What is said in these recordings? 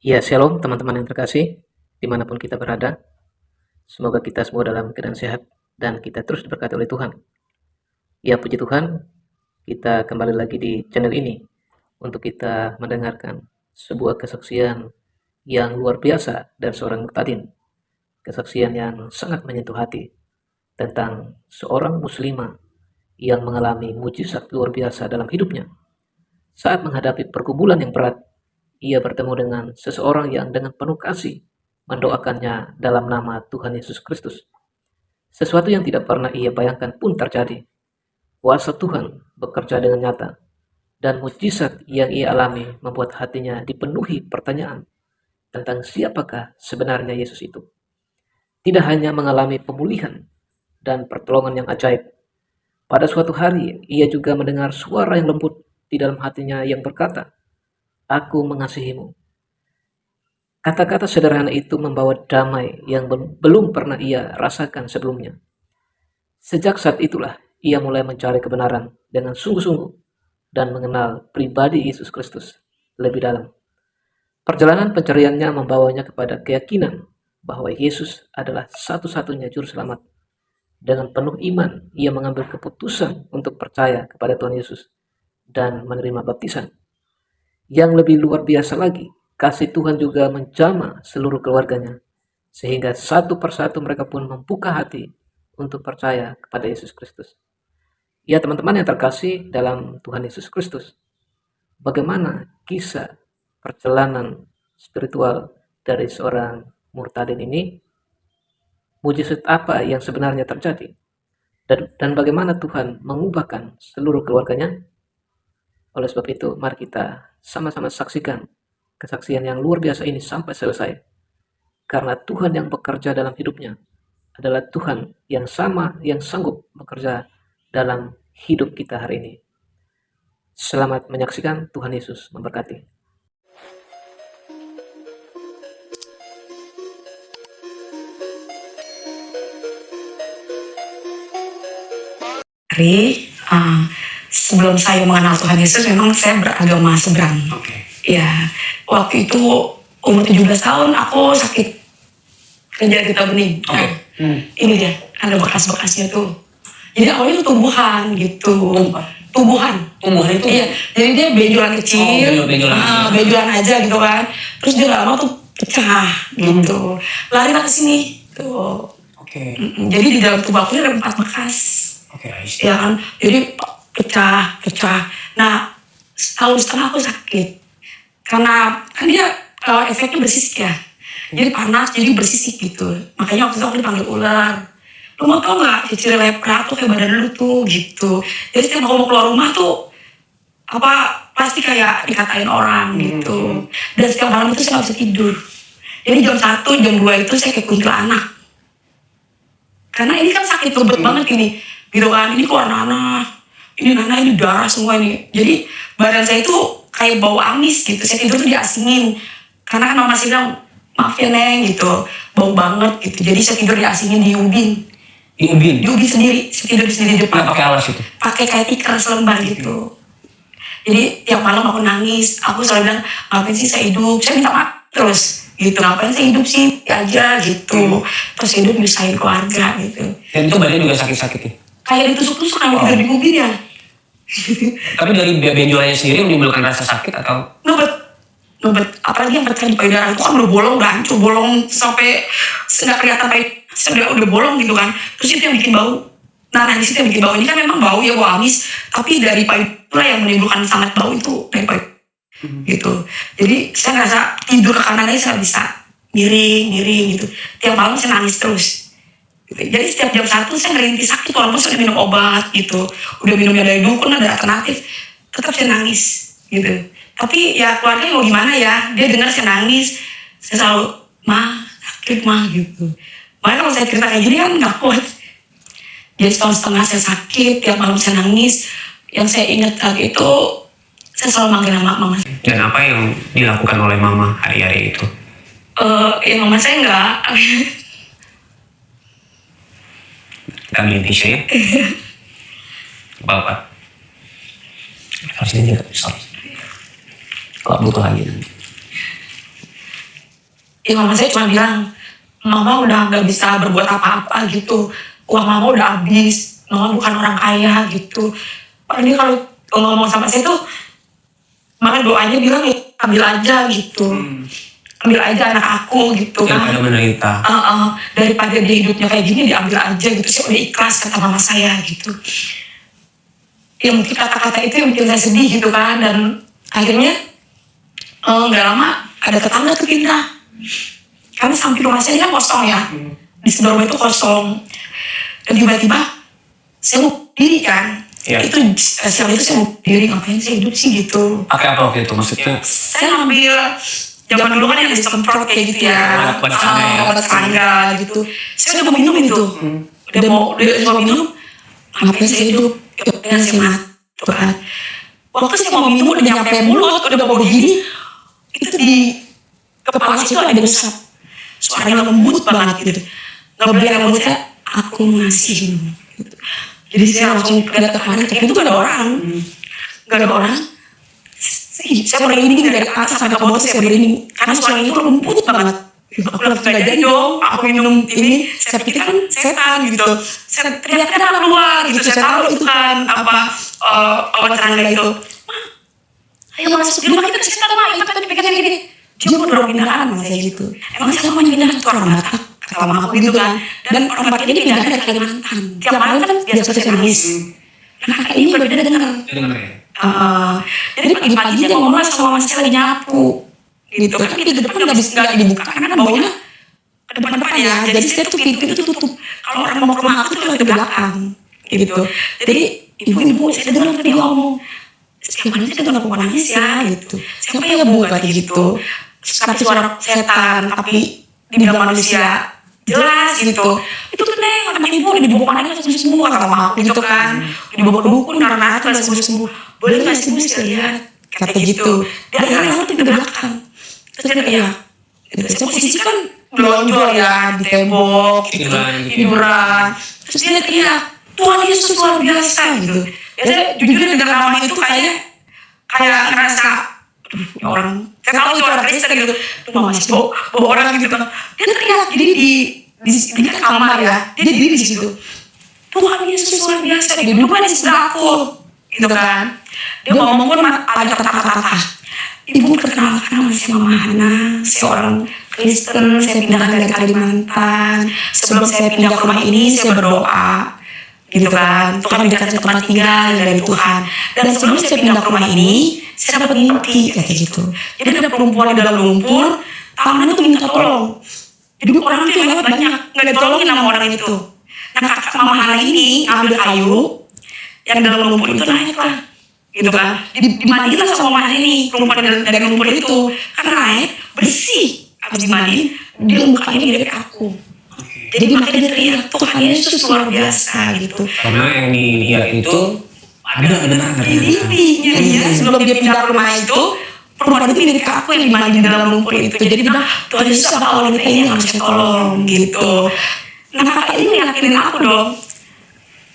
Ya, shalom teman-teman yang terkasih, dimanapun kita berada. Semoga kita semua dalam keadaan sehat dan kita terus diberkati oleh Tuhan. Ya, puji Tuhan, kita kembali lagi di channel ini untuk kita mendengarkan sebuah kesaksian yang luar biasa dari seorang murtadin. Kesaksian yang sangat menyentuh hati tentang seorang muslimah yang mengalami mujizat luar biasa dalam hidupnya. Saat menghadapi pergumulan yang berat, ia bertemu dengan seseorang yang dengan penuh kasih mendoakannya dalam nama Tuhan Yesus Kristus. Sesuatu yang tidak pernah ia bayangkan pun terjadi. Kuasa Tuhan bekerja dengan nyata, dan mujizat yang ia alami membuat hatinya dipenuhi pertanyaan tentang siapakah sebenarnya Yesus itu. Tidak hanya mengalami pemulihan dan pertolongan yang ajaib, pada suatu hari ia juga mendengar suara yang lembut di dalam hatinya yang berkata, "Aku mengasihimu." Kata-kata sederhana itu membawa damai yang belum pernah ia rasakan sebelumnya. Sejak saat itulah ia mulai mencari kebenaran dengan sungguh-sungguh dan mengenal pribadi Yesus Kristus lebih dalam. Perjalanan pencariannya membawanya kepada keyakinan bahwa Yesus adalah satu-satunya juru selamat. Dengan penuh iman, ia mengambil keputusan untuk percaya kepada Tuhan Yesus dan menerima baptisan. Yang lebih luar biasa lagi, kasih Tuhan juga menjamah seluruh keluarganya, sehingga satu persatu mereka pun membuka hati untuk percaya kepada Yesus Kristus. Ya teman-teman yang terkasih dalam Tuhan Yesus Kristus, bagaimana kisah perjalanan spiritual dari seorang murtadin ini? Mujizat apa yang sebenarnya terjadi? Dan bagaimana Tuhan mengubahkan seluruh keluarganya? Oleh sebab itu, mari kita sama-sama saksikan kesaksian yang luar biasa ini sampai selesai. Karena Tuhan yang bekerja dalam hidupnya adalah Tuhan yang sama yang sanggup bekerja dalam hidup kita hari ini. Selamat menyaksikan, Tuhan Yesus memberkati. Sebelum saya mengenal Tuhan Yesus, memang saya beragama seberang. Ya, waktu itu umur 17 tahun aku sakit kelenjar getah bening. Ini dia, ada bekas-bekasnya tuh. Jadi awalnya itu tumbuhan gitu. Tumbuhan itu? Iya, jadi dia benjolan kecil, benjolan aja gitu kan. Terus dia lama tuh pecah gitu. Lari ke sini tuh. Jadi di dalam tubuh aku ada 4 bekas. Ya kan, jadi pecah. Nah, setahun setengah aku sakit. Karena kan dia efeknya bersisik ya. Jadi panas, jadi bersisik gitu. Makanya waktu itu aku dipanggil ular. Lu mau tau gak, cicir lepra tuh kayak badan lu tuh gitu. Jadi setiap aku mau keluar rumah tuh, pasti kayak dikatain orang gitu. Dan setiap malam itu saya gak bisa tidur. Jadi jam 1, jam 2 itu saya kayak kuntilanak. Karena ini kan sakit ribet banget ini, gitu kan. Ini keluar nanah, ini darah semua ini. Jadi badan saya itu kayak bau amis gitu. Saya tidur tuh diasingin. Karena kan mama sih bilang, maaf ya Neng gitu, bau banget gitu. Jadi saya tidur diasingin di ubin. Di ubin sendiri, saya tidur di sendiri depan. Pakai alas itu? Pakai kayak tikar selembar gitu. Jadi tiap malam aku nangis, aku selalu bilang, ngapain sih saya hidup? Saya minta maaf terus. Gitu, ngapain saya hidup sih aja gitu. Terus hidup nyusahin keluarga gitu. Dan itu badannya juga sakit-sakit ya? Kayak ditusuk-tusuk kalau tidur di mobil ya. Tapi dari benjolannya sendiri menimbulkan rasa sakit atau? Ngebet. Apalagi yang pecah di payudara itu kan udah bolong, udah hancur, bolong sampai nggak kelihatan payudara, udah bolong gitu kan. Terus itu yang bikin bau. Nah di situ yang bikin bau ini kan memang bau ya, bau amis. Tapi dari payudara yang menimbulkan sangat bau itu dari payudara. Gitu. Jadi saya ngerasa tidur ke kanan aja saya bisa miring gitu. Tiap malam saya nangis terus. Gitu. Jadi setiap jam 1 saya ngerintis sakit walaupun saya minum obat gitu. Udah minumnya dari dukun, ada alternatif. Tetap saya nangis gitu. Tapi ya keluarga mau gimana ya, dia dengar saya nangis, saya selalu, sakit gitu. Makanya kalau saya cerita kayak gini kan gak kuat. Jadi setahun setengah saya sakit, tiap malam saya nangis. Yang saya ingat lagi itu, saya selalu manggil nama mama. Dan apa yang dilakukan oleh mama hari-hari itu? Mama saya enggak. Gak ambilin tisu ya? Bapak. Harus ini juga, sorry. Kalau butuh lagi nanti. Ya mama saya cuma bilang, mama udah gak bisa berbuat apa-apa gitu, uang mama udah habis, mama bukan orang kaya gitu. Ini kalau ngomong sama saya tuh, malah doanya bilang ya ambil aja gitu, ambil aja anak aku gitu kan. Daripada menderita. Daripada dia hidupnya kayak gini diambil aja gitu, saya udah ikhlas kata mama saya gitu. Ya mungkin kata-kata itu yang bikin saya sedih gitu kan, dan akhirnya nggak lama ada tetangga tuh pindah, karena samping rumah saya kan kosong ya, di sebelah rumah itu kosong, dan tiba-tiba saya mau diri kan. Itu siang itu saya mau diri, ngapain saya hidup sih gitu. Pakai apa waktu itu maksudnya? Saya ngambil zaman dulu kan yang disemprot kayak gitu ya, obat serangga gitu. Saya udah mau minum itu, udah mau minum, ngapain saya hidup? Pengen saya mati kan. Waktu saya mau minum udah nyampe mulut, udah mau begini, itu di kepala saya itu ada usap, suaranya lembut banget gitu. Ngebiar rambut saya, aku ngasihin gitu. Jadi saya langsung lihat ke kanan, tapi itu gak ada orang. Gak ada orang. Saya merinding dari atas sampai ke bawah, saya merinding. Karena suaranya itu lembut banget. Aku langsung gak jadi dong, aku minum ini. Saya pikir kan setan gitu. Saya teriak keluar gitu. Saya tahu itu kan obat serangga itu. Ayo masuk, di rumah kita setan mah, itu tadi pikirnya gini. Dia mau dorong pindahan sama saya gitu. Emang saya mau pindahan ke orang Batak, kata mama aku gitu kan. Dan orang Batak ini pindahan dari Kalimantan. Tiap malam kan biasa saya nangis. Karena kakak ini berbeda dengar. Jadi pagi-pagi dia ngomong sama mama saya lagi nyapu. Gitu kan, pintu depan nggak dibuka karena baunya ke depan-depan ya. Jadi saya tuh pintu itu tutup. Kalau orang mau ke rumah aku tuh lewat ke belakang. Gitu. Jadi ibu-ibu saya dengar dia ngomong, setiap malam saya dengar nangis ya gitu. Siapa ya bu kata gitu. Seperti suara setan tapi dibilang manusia jelas gitu. Itu tuh neng anak ibu udah dibawa anaknya sembuh kata mama aku gitu kan. Dibawa ke dukun karena itu udah sembuh. Boleh nggak sih bu saya lihat kata gitu. Dan anak itu di belakang. Terus dia kayak saya posisi kan gelonjol ya di tembok gitu, tiduran. Terus dia teriak, Tuhan Yesus luar biasa gitu. Ya saya jujur dengan nama itu kayak ngerasa orang, saya tahu itu orang Kristen gitu, tuh masih bawa orang gitu kan. Dia teriak, jadi di kamar ya, dia diri di situ. Tuhan Yesus luar biasa, dia duduk di sebelah aku, gitu kan. Dia ngomong pun ada kata-kata. Ibu perkenalkan nama saya Mama Hana, seorang Kristen, saya pindah dari Kalimantan. Sebelum saya pindah ke rumah ini, saya berdoa, gitu kan. Tuhan berikan saya tempat tinggal dari Tuhan. Dan sebelum saya pindah ke rumah ini, saya dapat mimpi kayak gitu. Jadi ada perempuan di dalam lumpur, tangannya tuh minta tolong. Jadi orang itu lewat banyak, nggak ditolongin sama orang itu. Nah kakak Mama Hana ini ngambil kayu yang dalam lumpur itu naik lah. Gitu kan, dimandilah sama Mama ini perempuan dari lumpur itu, karena naik bersih, habis dimandiin dia mukanya mirip aku. Jadi makanya dia teriak, Tuhan Yesus luar biasa gitu. Karena yang dilihat itu ada mimpinya dia sebelum dia pindah ke rumah itu, perempuan itu mirip aku yang dimandi dalam lumpur itu. Jadi dia bilang, Tuhan Yesus apa kalau wanita ini harus saya tolong gitu. Nah kakak ini yakinin aku dong,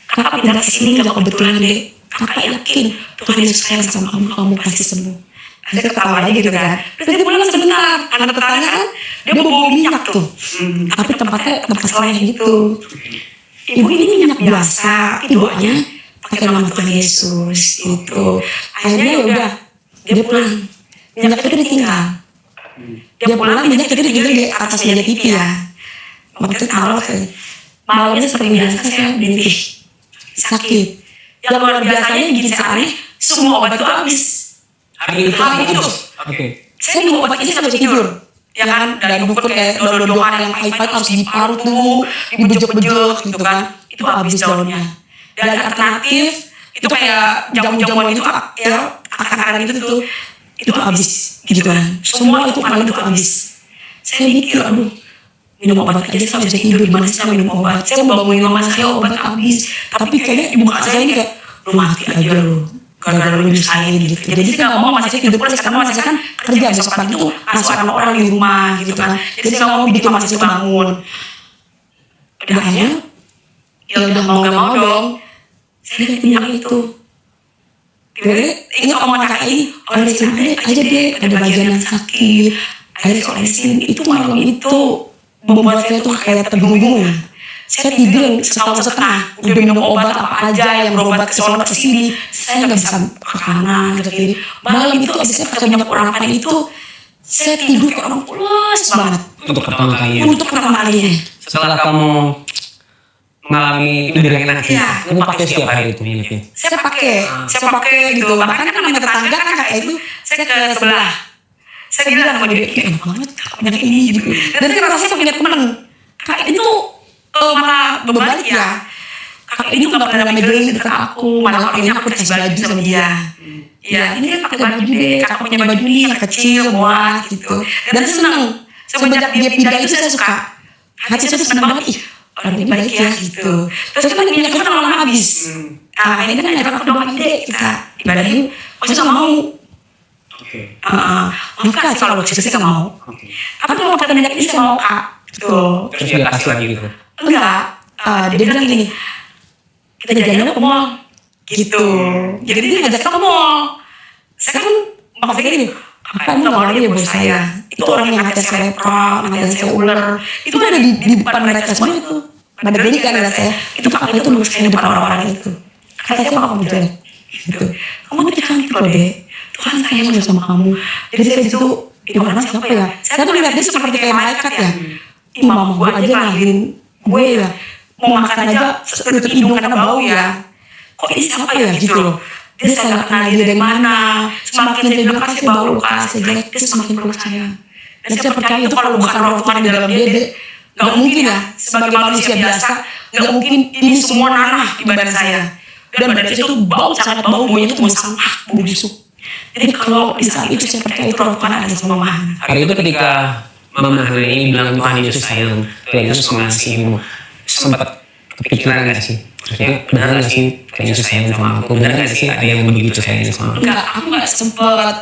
kakak pindah ke sini gak kebetulan deh. Kakak yakin Tuhan Yesus sayang sama kamu pasti sembuh. Saya ketawa aja gitu kan. Terus dia pulang sebentar, karena tetangga kan dia bawa minyak tuh. Tapi tempat selain gitu. Ibu ini minyak biasa, doanya pakai nama Tuhan Yesus gitu. Akhirnya ya udah, dia pulang. Minyak itu ditinggal. Dia pulang, minyak itu ditinggal di atas meja TV ya. Waktu itu malamnya seperti biasa saya mimpi sakit. Yang luar biasanya bikin saya aneh, semua obat itu habis. Hari itu. Saya minum obat ini sampai tidur. Ya kan, dari dukun kayak daun-daunan yang pahit-pahit harus diparut dulu, dibejek-bejek gitu kan. Itu habis daunnya. Dan alternatif, itu kayak jamu-jamuan itu ya, akar-akar itu habis gitu kan. Semua itu malam itu habis. Saya mikir, aduh, minum obat aja saya bisa tidur, gimana sih minum obat. Saya mau bangunin mama saya, obat habis. Tapi kayaknya di muka saya ini kayak, lu mati aja lu, gara-gara lu nyusahin gitu. Jadi saya gak mau mama saya tidur plus, karena mama saya kan kerja besok pagi tuh ngasuh anak-orang di rumah gitu kan. Jadi saya gak mau bikin mama saya bangun. Udah akhirnya, ya udah mau gak mau dong, saya lihat minyak itu. Jadi ingat omongan kakak ini, oleh sini aja deh, ada bagian yang sakit, Akhirnya soal mesin itu malam itu membuat saya tuh kayak terbingung-bingung. Saya tidur yang setahun setengah, udah minum obat apa aja yang berobat ke sono ke sini, saya nggak bisa ke kanan ke kiri. Malam itu abis saya pakai minyak urapan itu, saya tidur kayak orang pulas banget. Untuk pertama kalinya. Untuk pertama kalinya. Setelah kamu mengalami tidur yang enak, Iya. kamu pakai setiap hari itu minyaknya. Saya pakai gitu. Makanya kan namanya tetangga kan kayak itu, saya ke sebelah. Saya bilang sama dia, enak banget minyak ini gitu. Dan saya merasa saya punya teman. Kakak itu malah berbalik ya. Kakak itu nggak pernah megang dekat aku, malah akhirnya aku dikasih baju sama dia. Iya, ini kan pakai baju deh. Kakak punya baju nih yang kecil, muat gitu. Dan saya senang. Semenjak dia pindah itu saya suka. Hati saya tuh senang banget. Ih, orang ini baik ya gitu. Terus kan minyaknya kan lama habis. Ah, ini kan ngajak aku doang ide kita ibadahin. Masa nggak mau? Oke. Enggak sih kalau cerita saya nggak mau. Tapi kalau pakai minyak ini saya mau kak. Gitu. Terus dia kasih lagi gitu. Enggak, dia bilang gini, kita jalan ke mall, gitu. Jadi dia ngajak ke mall. Saya kan maksudnya gini, kakak nggak malu ya bos saya. Itu orang yang ngatain saya lepra, ngatain saya ular. Itu kan ada di depan mereka semua itu. Pada beli kan ngeliat saya. Itu kakak itu nurut saya di depan orang-orang itu. Kata saya kamu jelek, gitu. Kamu itu cantik loh deh. Tuhan sayang loh sama kamu. Jadi saya di situ, ibaratnya siapa ya? Saya tuh lihat dia seperti kayak malaikat ya. Ih, mama gue aja ngelahirin gue ya, mau makan aja tutup hidung karena bau ya. Kok ini siapa ya gitu loh. Dia saya nggak kenal dia dari mana. Semakin saya bilang kasih bau luka, saya jelek, dia semakin peluk saya. Dan saya percaya itu kalau bukan roh Tuhan di dalam dia nggak mungkin ya. Sebagai manusia biasa, nggak mungkin ini semua nanah di badan saya. Dan badan saya itu bau, sangat bau, baunya itu mau sampah, bau busuk. Jadi kalau di saat itu saya percaya itu roh Tuhan ada sama Mama. Hari itu ketika Mama Hana ini bilang Tuhan Yesus sayang, Tuhan Yesus mengasihimu, sempat kepikiran nggak sih? Maksudnya benar nggak sih Tuhan Yesus sayang sama aku? Benar nggak sih ada yang begitu sayang sama aku? Enggak, aku nggak sempet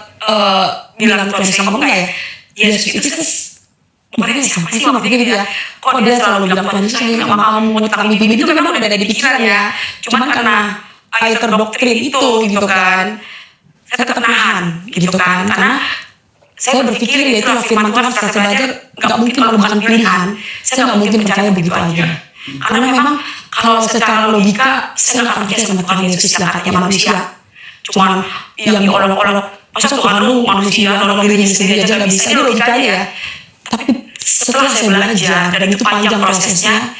bilang Tuhan sayang sama enggak ya. Yesus itu makanya siapa sih maksudnya gitu ya. Kok dia selalu bilang Tuhan Yesus sayang sama kamu, tentang mimpi-mimpi itu memang udah ada di pikiran ya. Cuman karena ayat terdoktrin itu gitu kan, saya tetap nahan gitu kan, karena saya berpikir ya itulah firman Tuhan setelah saya belajar nggak mungkin kalau bukan pilihan saya nggak mungkin percaya begitu aja, karena memang kalau secara logika saya nggak percaya sama Tuhan Yesus yang katanya manusia cuman yang diolok-olok, masa Tuhan lu manusia nolong dirinya sendiri aja nggak bisa, itu logikanya ya. Tapi setelah saya belajar dan itu panjang prosesnya,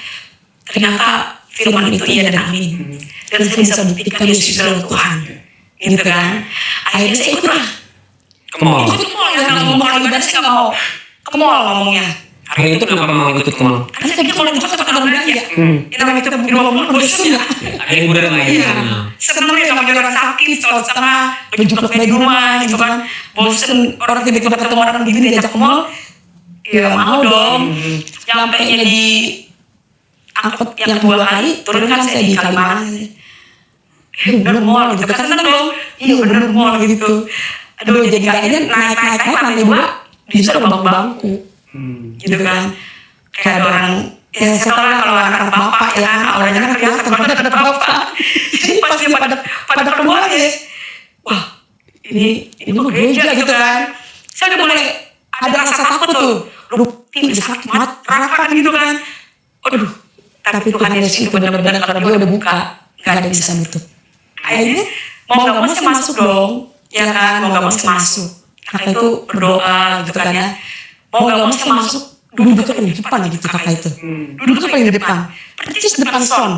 ternyata firman itu iya dan amin, dan saya bisa buktikan Yesus adalah Tuhan gitu kan. Akhirnya saya ikutlah Ke mall. ikut ke mall ya, karena ngomong kali ibadah saya nggak mau ke mall ngomongnya. Hari itu kenapa mau ikut ke mall? Karena saya pikir kalau itu tetap dalam belanja. Kita namanya kita di bawah mall bosan ya. Ada hiburan lain. Iya. Seneng ya namanya orang sakit setahun setengah berjumput di rumah gitu kan. Bosan orang tiba-tiba ketemu orang gitu diajak ke mall. Ya mau dong. Nyampe di angkot yang 2 kali turun kan saya di Kalimalang. Bener mall gitu kan, seneng dong. Iya bener mall gitu. Aduh jadi kayaknya naik lantai 2 di situ ada bangku-bangku gitu kan, kayak ada orang ya saya tahu lah kalau anak bapak ya kan orangnya kan kelihatan pada anak bapak. Jadi pas dia pada keluar ya, wah ini mau gereja gitu kan, saya udah mulai ada rasa takut tuh, udah sakit banget rakan gitu kan, aduh. Tapi Tuhan Yesus itu benar-benar karena dia udah buka, nggak ada yang bisa nutup. Akhirnya mau nggak mau saya masuk dong, ya kan, mau nggak mau saya masuk. Kakak itu berdoa gitu kan ya, mau nggak mau saya masuk, duduk paling di depan gitu kakak itu, duduk paling di depan, persis depan son.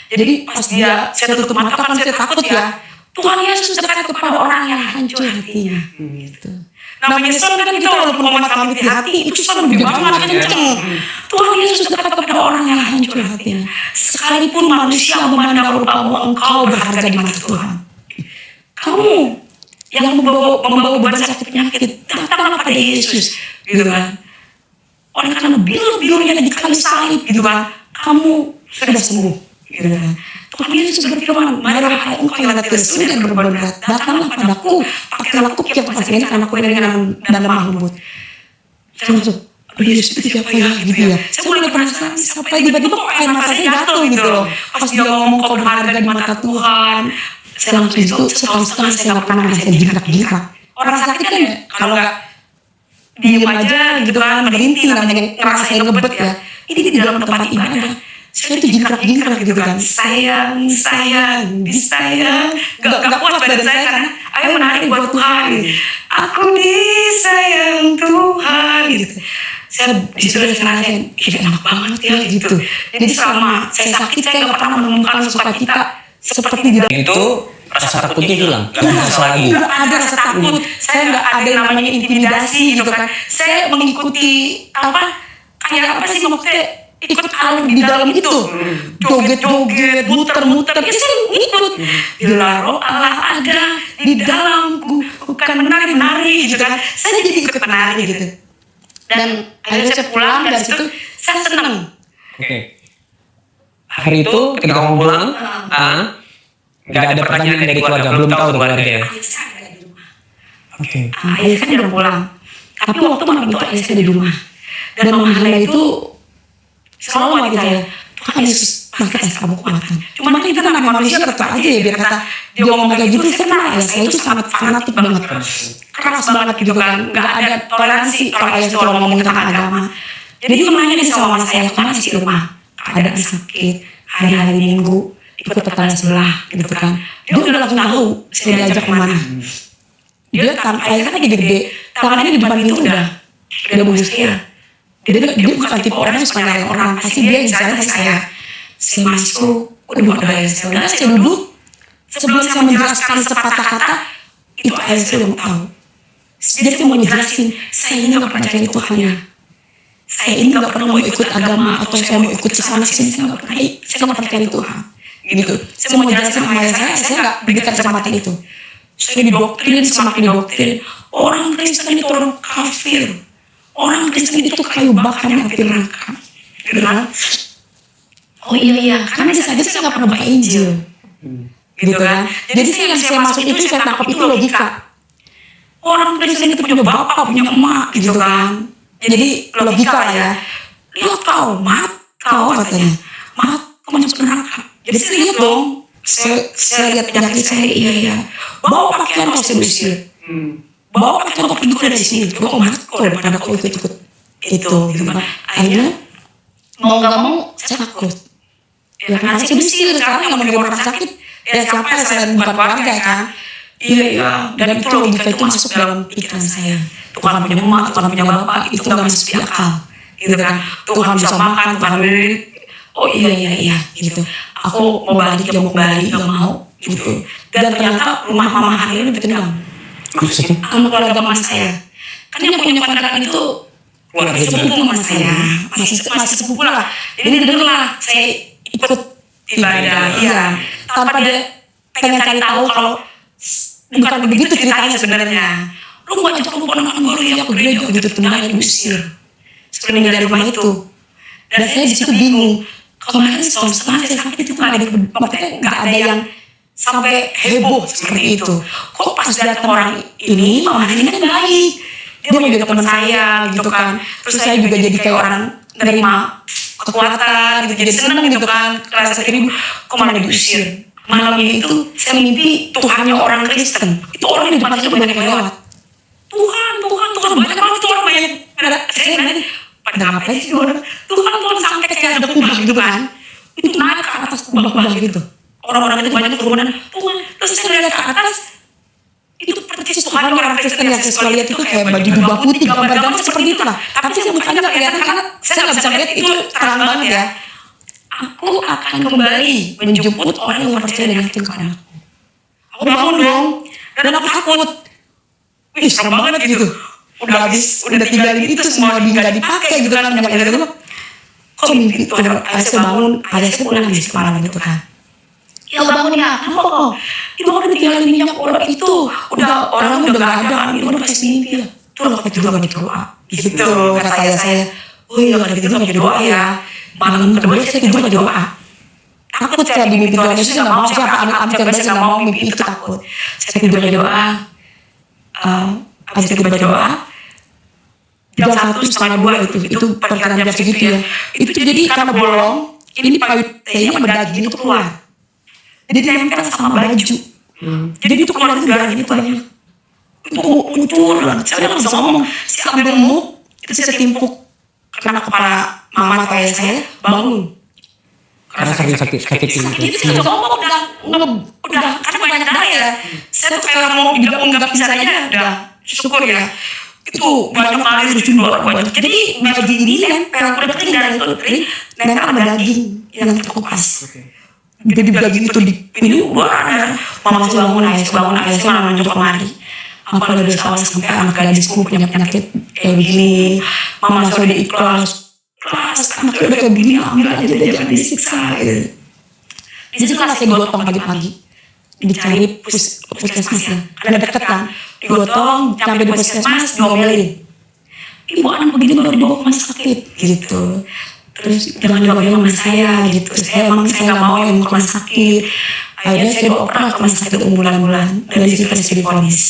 Jadi pas dia saya tutup mata kan saya takut ya, Tuhan Yesus dekat kepada orang yang hancur hatinya gitu. Namanya son kan kita walaupun umat kami di hati itu son lebih banget kenceng. Tuhan Yesus dekat kepada orang yang hancur hatinya. Sekalipun manusia memandang rupamu, engkau berharga di mata Tuhan. Kamu yang membawa beban sakit penyakit, datanglah pada Yesus gitu kan. Oleh karena biru-birunya di kayu salib gitu kan, kamu sudah sembuh gitu kan. Tuhan Yesus berfirman, marilah hai engkau yang letih lesu dan berbeban berat, datanglah padaku, pakailah kuk yang pasir ini karena aku ringan dan lemah lembut. Saya langsung, Yesus itu siapa ya gitu ya. Saya mulai penasaran siapa ya, tiba-tiba kok air mata saya jatuh gitu loh. Pas dia ngomong kau berharga di mata Tuhan, saya langsung itu setahun setengah saya nggak pernah ngerasain jingkrak-jingkrak. Orang sakit kan ya, kalau nggak diem aja gitu kan, merintih namanya ngerasain ngebet ya. Ini di dalam tempat ibadah, saya tuh jingkrak gitu kan. Sayang, disayang. Gak kuat badan saya karena ayo menari buat Tuhan. Aku disayang Tuhan gitu. Saya disitu ngerasain, ini enak banget ya gitu. Jadi selama saya sakit, saya gak pernah menemukan sukacita seperti di dalam Itu rasa takutnya hilang, nggak berasa lagi. Udah ada rasa takut, saya nggak ada yang namanya intimidasi gitu kan. Saya mengikuti kayak apa sih maksudnya, ikut alur di dalam itu, joget-joget, muter-muter, ya saya ikut. Bila roh Allah ada di dalamku, bukan menari-menari gitu kan. Saya jadi ikut menari gitu. Dan akhirnya saya pulang dari situ, saya senang. Oke. Hari itu ketika kamu pulang, nggak ada pertanyaan dari keluarga, belum tahu tuh keluarga ya. Ayah saya ada di rumah. Oke. Ayah saya udah pulang. Tapi waktu malam itu ayah saya ada di rumah. Dan Mama Hana itu selalu ngomong gitu ya, Tuhan Yesus bangkit ayah kamu kuatan. Cuma kan kita namanya manusia tetap aja ya, biar kata dia ngomong kayak gitu, saya kenal ayah saya itu sangat fanatik banget. Keras banget gitu kan, gak ada toleransi kalau ayah itu ngomongin tentang agama. Jadi kemarin nih sama mama saya, kemana sih di rumah? Keadaan sakit, hari-hari Minggu, ikut tetangga sebelah gitu kan. Dia udah langsung tahu saya diajak kemana. Dia ayah kan lagi gede, tangannya di depan pintu udah bungkus saya. Dia bukan tipe orang yang suka nyalain orang, pasti dia yang jalan pasti saya. Saya masuk, udah ada ayah saya. Udah saya duduk, sebelum saya menjelaskan sepatah kata, itu ayah saya udah tahu. Jadi saya mau ngejelasin, saya ini gak pernah cari Tuhannya. Saya ini gak pernah mau ikut agama, atau saya mau ikut kesana sini, saya gak pernah cari Tuhan. Gitu. Saya mau jelasin sama ayah saya gak berikan kesempatan itu. Saya didoktrin, semakin didoktrin. Orang Kristen itu orang kafir. Orang Kristen itu kayu bakar yang api neraka. Gitu kan? Oh iya, karena saya gak pernah baca Injil. Gitu kan? Jadi yang saya masuk itu, saya tangkap itu logika. Orang Kristen itu punya bapak, punya emak gitu kan. Jadi logika lah ya. Lihat kau, kau katanya. Kau masuk neraka. Jadi saya lihat dong. Saya lihat penyakit saya, iya. Bawa pakaian kau saya usir. Bawa pakaian kau pergi dari sini. Kau kau daripada kau ikut-ikut. Itu gitu kan. Akhirnya mau gak mau saya takut. Ya karena saya usir sekarang gak mau di rumah sakit. Ya siapa ya selain bukan keluarga kan. Iya, dan itu logika itu masuk dalam pikiran saya. Tuhan punya emak, Tuhan punya bapak, itu gak masuk di akal. Gitu kan. Tuhan bisa makan, Tuhan beri. Oh iya, gitu. Aku mau balik, dia mau kembali, gak mau. Gitu. Dan ternyata rumah Mama Hana ini ditendang. Maksudnya? Sama keluarga mama saya. Kan yang punya kontrakan itu keluarga sepupu mama saya. Masih sepupu lah. Jadi dengarlah saya ikut ibadah. Iya. Tanpa dia pengen cari tahu kalau bukan begitu ceritanya sebenarnya. Lu gak ajak lu anak-anak baru ya ke gereja gitu, temennya diusir. Sekeliling dari rumah itu. Dan saya di situ bingung. Kemarin setahun setengah saya sakit itu gak ada yang sampai heboh seperti itu. Kok pas datang orang ini, Mama ini kan baik. Dia mau jadi teman saya gitu kan. Terus saya juga jadi kayak orang nerima kekuatan gitu, jadi seneng gitu kan. Rasa teribu, kok malah diusir. Malam itu saya mimpi Tuhannya orang Kristen. Itu orang di depan saya banyak yang lewat. Tuhan, banyak banget tuh orang banyak. Saya nanya, pada ngapain sih orang? Tuhan sampai kayak ada kubah gitu kan. Itu naik ke atas kubah-kubah gitu. Orang-orang itu banyak turunan. Tuhan, terus saya lihat ke atas. Itu persis Tuhan orang Kristen yang saya suka lihat itu kayak baju jubah putih, gambar-gambar seperti itu lah. Tapi saya mukanya gak kelihatan karena saya gak bisa lihat itu terang banget ya. Aku akan kembali menjemput orang yang percaya dan yakin kepada aku. Aku bangun dong, dan aku takut. Wih, serem banget gitu. Udah tinggalin itu semua nggak dipakai gitu kan, banyak gitu. Kok mimpi itu? Saya bangun, ayah saya pulang di malam itu kan. Ya bangun ya, kenapa kok? Itu orang ditinggalin minyak orang itu. Udah orangnya udah gak ada, itu udah kasih mimpi ya. Tuh lah itu juga gak doa. Gitu kata ayah saya. Oh iya, gak gitu gak doa ya. Malam kedua saya tidur gak doa. Takut saya di mimpi Tuhan Yesus, gak mau siapa amit-amit yang saya gak mau mimpi itu takut. Saya tidur gak doa. Habis tidur gak doa. Jam 1:30 itu perkiraan jam segitu ya. Itu jadi karena bolong, ini payut tehnya sama daging itu keluar. Jadi nempel sama baju. Jadi itu keluar itu darah itu banyak. itu ucur banget. Saya nggak bisa ngomong. Saya ambil muk, itu saya timpuk karena kepala mama atau ayah saya bangun. Karena sakit gitu. Itu saya nggak ngomong, udah karena banyak darah ya. Saya tuh kayak mau nggak bisa aja, udah syukur ya. Itu banyak kali lucu banget. Jadi baju ini nempel, udah kering dari itu kering, nempel sama daging yang terkupas. Jadi daging itu di ini wah, mama saya bangun ayah saya malah nunjuk kemari. Apa udah dosa sampai anak gadisku punya penyakit kayak begini, mama saya udah ikhlas, anaknya udah kayak begini, ambil aja deh, jangan disiksa. Di situ kan saya digotong pagi-pagi, dicari puskesmas ya, karena deket kan, digotong sampai di puskesmas diomelin. Ibu anak begini baru dibawa ke rumah sakit gitu. Terus jangan dibawa rumah saya gitu. Saya nggak mau yang ke rumah sakit. Akhirnya saya dioperasi ke rumah sakit bulan-bulan. Dan di situ saya divonis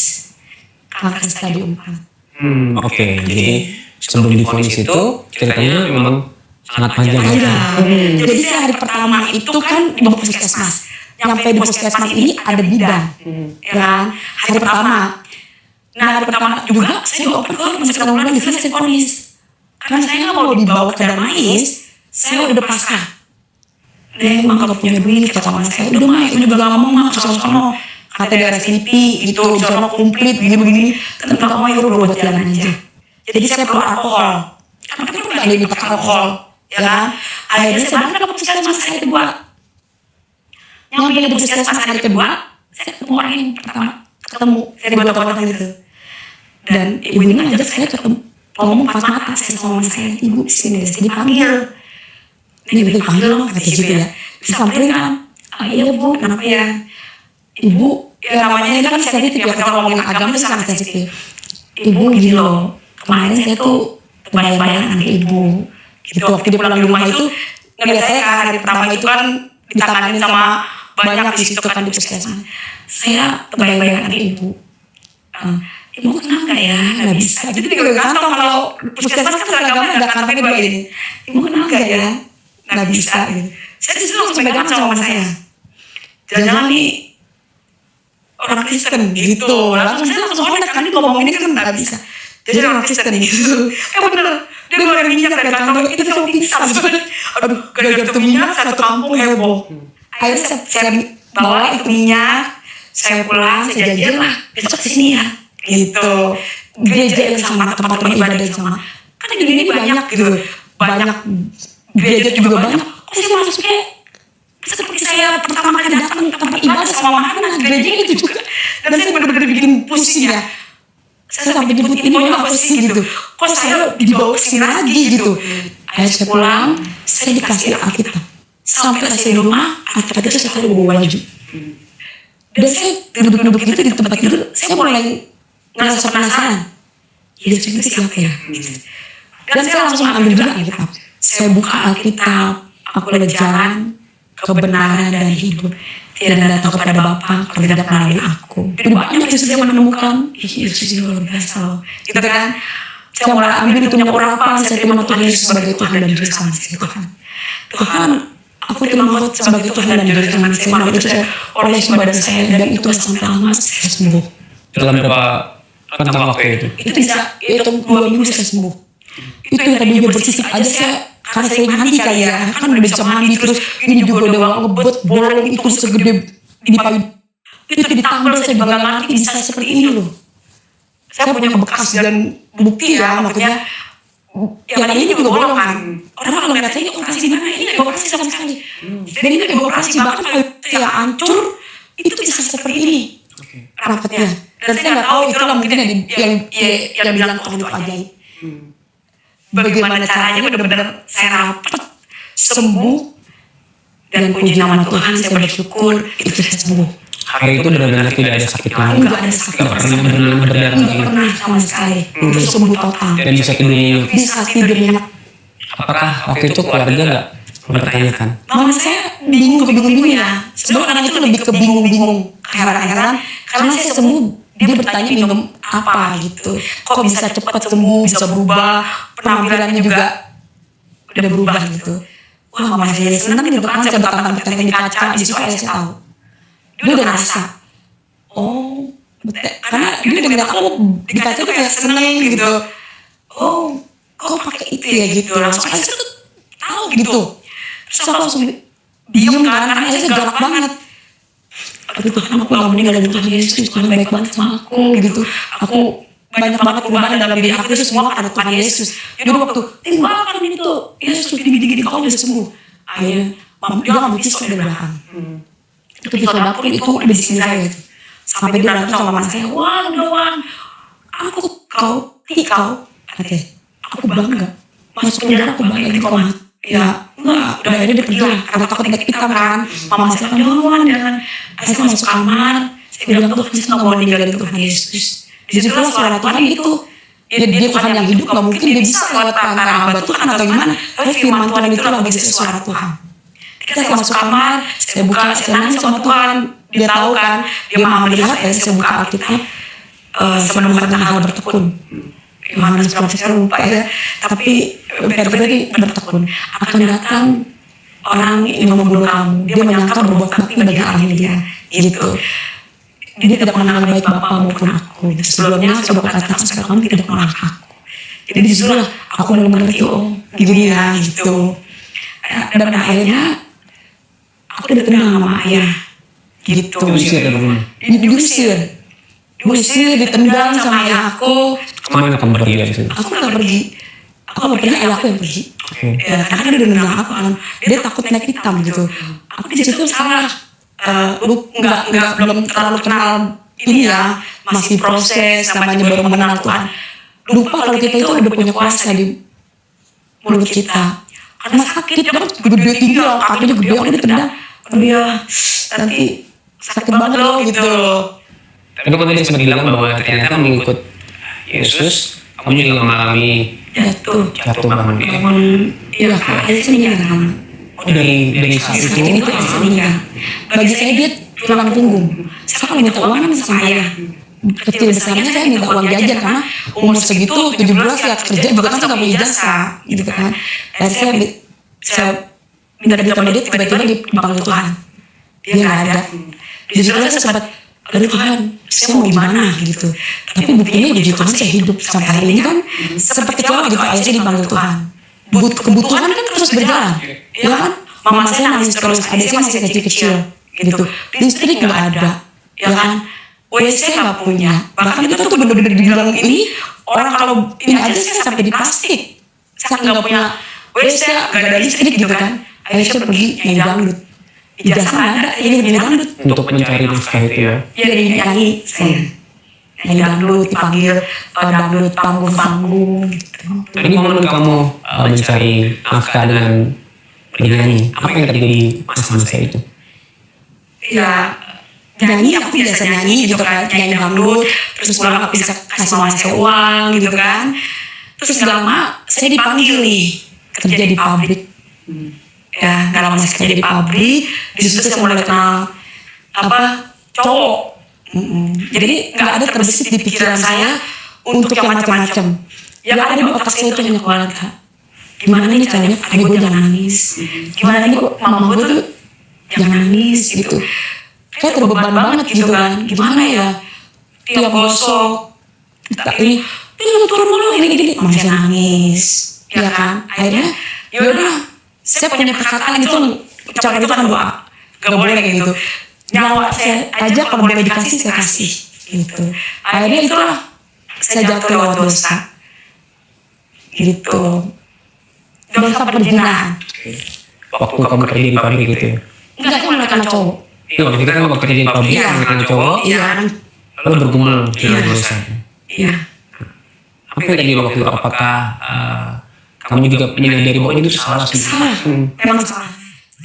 kanker stadium 4. Oke. Jadi sebelum divonis itu ceritanya memang sangat panjang. Jadi saya hari pertama itu kan di puskesmas. Nyampe di puskesmas ini ada bidan, ya kan? Hari pertama. Nah hari pertama juga saya dioper ke rumah sakit bulan di sana saya divonis. Karena saya nggak mau dibawa ke Darmais, saya udah pasrah. Dia emang gak punya duit kata mama saya. Udah mah, udah gak ngomong mah, sono kata daerah Selipi gitu, di sono komplit begini-begini. Tapi gak mau ya udah buat jalan aja. Jadi saya perlu alkohol. Karena kan udah ada minta alkohol, ya kan? Akhirnya saya balik ke puskesmas hari kedua. Nyampe di puskesmas hari kedua, saya ketemu orang yang pertama. Saya dibawa gitu. Dan ibu ini ngajak saya ketemu. Ngomong pas mata saya sama mama saya, ibu sini saya dipanggil. Ini dipanggil loh, kata gitu ya. Disamperin kan, iya bu, kenapa ya? Ibu, ya namanya ini kan sensitif ya, kalau ngomongin agama itu sangat sensitif. Ibu gini loh, kemarin saya tuh bayang-bayang anak ibu. Gitu, waktu dia pulang di rumah itu, ngeliat saya kan hari pertama itu kan ditanganin sama banyak di situ kan di puskesmas. Saya bayang-bayang anak ibu. Ibu kenapa ya, nggak bisa. Jadi di kantong kalau puskesmas kan seragamnya ada kantongnya dua ini. Ibu kenapa ya, nggak bisa gitu. Saya disitu langsung pegangan sama mama saya. Jangan-jangan nih orang Kristen gitu. Langsung saya langsung kontak kan kalau ngomong ini kan nggak bisa. Jadi orang Kristen gitu. Bener, dia ngeluarin minyak dari kantong itu saya pingsan. Aduh, gara-gara itu minyak satu kampung heboh. Akhirnya saya bawa itu minyak, saya pulang, saya janjian lah besok kesini ya. Gitu, gereja yang sama, tempat ibadah yang sama. Kan di dunia ini banyak gitu, banyak gereja juga banyak. Kok saya masuknya seperti saya pertama kali datang ke tempat ibadah sama mana gereja itu juga. Dan saya benar-benar bikin pusing ya. Saya sampai nyebut ini mau apa sih gitu. Kok saya dibawa ke sini lagi gitu. Akhirnya saya pulang, saya dikasih Alkitab. Sampai saya di rumah, Alkitab itu saya taruh bawa baju. Dan saya duduk-duduk gitu di tempat tidur, saya mulai ngerasa penasaran. Yesus itu siapa ya? Dan saya langsung ambil juga Alkitab. Saya buka Alkitab, aku lihat jalan, kebenaran dan hidup. Tidak datang kepada Bapa kalau tidak melalui aku. Jadi banyak Yesus yang menemukan, Yesus itu luar biasa loh. Gitu kan? Saya mulai ambil itu punya urapan, saya terima Tuhan Yesus sebagai Tuhan dan Juru Selamat saya. Tuhan, aku terima Engkau sebagai Tuhan dan Juru Selamat saya. Malam itu saya oleh badan saya dan itu sampai lama saya sembuh. Dalam berapa rentang waktu itu? Itu bisa, itu 2 minggu saya sembuh. Itu yang tadinya bersisik aja saya, karena saya mandi kali ya, kan udah bisa mandi terus ini juga udah ngebet bolong itu segede di payung. Itu ditambal saya juga gak ngerti bisa seperti ini loh. Saya punya bekas dan bukti ya, maksudnya yang ini juga bolong kan. Orang kalau ngeliat saya ini operasi mana, ini gak operasi sama sekali. Dan ini gak operasi, bahkan kalau saya hancur, itu bisa seperti ini rapatnya. Dan saya gak tahu itulah mungkin yang bilang Tuhan itu ajaib. Bagaimana caranya benar-benar saya rapat, sembuh, dan puji nama Tuhan, saya bersyukur itu saya sembuh. Hari itu benar-benar tidak ada sakit lagi. Enggak ada sakit. Enggak pernah berdarah Enggak lagi. pernah sama sekali. Itu sembuh total. Dan bisa tidur nyenyak. Bisa tidur nyenyak. Apakah waktu itu keluarga nggak mempertanyakan? Mama saya bingung ya. Sebenarnya anak itu lebih ke bingung-bingung, heran-heran. Karena saya sembuh, dia bertanya minum apa gitu. Kok bisa cepat sembuh, bisa berubah, penampilannya juga udah berubah gitu. Wah, mama saya senang gitu kan, saya bertantang-tantang di kaca, di situ saya tahu. Dia udah ngerasa, oh Karena dia udah ngeliat aku di kaca tuh kayak seneng gitu. Oh, kok pakai itu ya gitu. Langsung Aisyah tuh tahu gitu. Terus aku langsung diem kan, karena Aisyah galak banget. Aduh Tuhan, aku gak mau ninggalin Tuhan Yesus, Tuhan baik banget sama aku gitu. Aku banyak banget perubahan dalam diri aku, itu semua karena Tuhan Yesus. Jadi waktu tinggalkan itu Yesus gini-gini kau udah sembuh. Akhirnya dia ngambil pisau dari belakang. Itu pisau dapur itu ada di sini saya itu. Sampai dia berantem sama mama saya, Wan, aku kau, katanya, aku bangga. Masuk penjara aku bangga ini kau mati. Ya, enggak, udah akhirnya dia pergi lah, karena takut naik hitam kan. Mama saya kan, jangan. Saya masuk kamar, saya bilang tuh, saya gak mau ninggalin Tuhan Yesus. Disitulah suara Tuhan itu. Dia Tuhan yang hidup, gak mungkin dia bisa lewat perantara hamba Tuhan atau gimana. Tapi firman Tuhan itulah bagi saya suara Tuhan. Ketika saya masuk kamar, saya buka, saya nangis sama Tuhan. Dia tahu kan, dia maha melihat, saya buka Alkitab, saya menemukan hal bertekun. Yohanes berapa saya lupa ya, tapi Februari bertekun. Akan datang orang yang membunuh kamu, dia menyangka berbuat bakti bagi Allah dia, gitu. Dia tidak mengenal baik Bapa maupun aku. Sebelumnya saya sudah katakan supaya kamu tidak mengenal aku. Jadi disitulah aku mulai mengerti, oh gini ya, gitu. Dan akhirnya aku tidak tenang sama ayah, gitu. Diusir, ditendang sama ayah aku. Kemana kamu pergi dari sini? Aku gak pergi, ayahku yang pergi. Ya, karena dia udah nendang aku kan, dia takut naik hitam gitu. Aku di situ salah, belum terlalu kenal ini ya, masih proses, namanya baru mengenal Tuhan. Lupa kalau kita itu udah punya kuasa di mulut kita. Karena sakit banget, gede tinggi, kakinya gede, aku ditendang. Dia nanti sakit banget loh gitu loh. Tapi kamu tadi sempat bilang bahwa ternyata mengikut Yesus, kamu juga mengalami jatuh bangun. Iya, Aisyah meninggal. Oh dari saat itu? Itu Aisyah meninggal. Bagi saya dia tulang punggung. Saya kalau minta uang kan sama ayah. Kecil besarnya saya minta uang jajan karena umur segitu 17 ya kerja juga kan nggak punya ijazah gitu kan. Dan saya minta duit sama dia, tiba-tiba dipanggil Tuhan. Dia nggak ada. Di situ saya sempat, aduh Tuhan, saya mau gimana gitu. Tapi buktinya di Tuhan saya hidup sampai hari ini kan seperti kecewa gitu. Ayah saya dipanggil Tuhan. Kebutuhan kan terus berjalan, ya kan? Mama saya nangis terus, adik saya masih kecil-kecil gitu. Listrik nggak ada, ya kan? WC nggak punya. Bahkan kita tuh bener-bener dibilang ini orang kalau ini aja saya sampai di plastik. Saya nggak punya WC, nggak ada listrik gitu kan? Ayah saya pergi nyanyi dangdut. Ijazah nggak ada, ini nyanyi dangdut. Untuk mencari nafkah itu ya? Iya, nyanyi saya. Nyanyi dangdut, dipanggil dangdut panggung-panggung gitu. Ini momen kamu mencari nafkah dengan bernyanyi. Apa yang terjadi masa-masa itu? Ya, nyanyi aku biasa nyanyi gitu kan, nyanyi dangdut. Terus pulang aku bisa kasih mama saya uang gitu kan. Terus gak lama saya dipanggil nih kerja di pabrik. Ya, gak lama saya kerja di pabrik. Di situ saya mulai kenal cowok. Jadi nggak ada terbesit di pikiran saya untuk yang macam-macam. Yang ada di otak saya itu hanya keluarga. Gimana nih caranya adik gue jangan nangis. Gimana nih mama gue tuh jangan nangis gitu. Kayak terbeban banget gitu kan. Gimana ya? Tiap gosok ini turun dulu ini mama saya nangis. Ya kan. Akhirnya yaudah saya punya perkataan itu ucapan itu kan doa. Gak boleh kayak gitu. Nyawa saya aja kalau boleh dikasih saya kasih gitu. Akhirnya itulah saya jatuh lewat dosa gitu. Dosa perzinahan. Waktu kamu kerja di pabrik gitu ya? Enggak, saya mulai kenal cowok. Iya, waktu itu kan waktu kerja di pabrik kenal cowok. Iya. Lalu bergumul dengan dosa. Iya. Apa yang terjadi waktu itu? Apakah kamu juga menyadari bahwa itu salah sih? Salah, memang salah.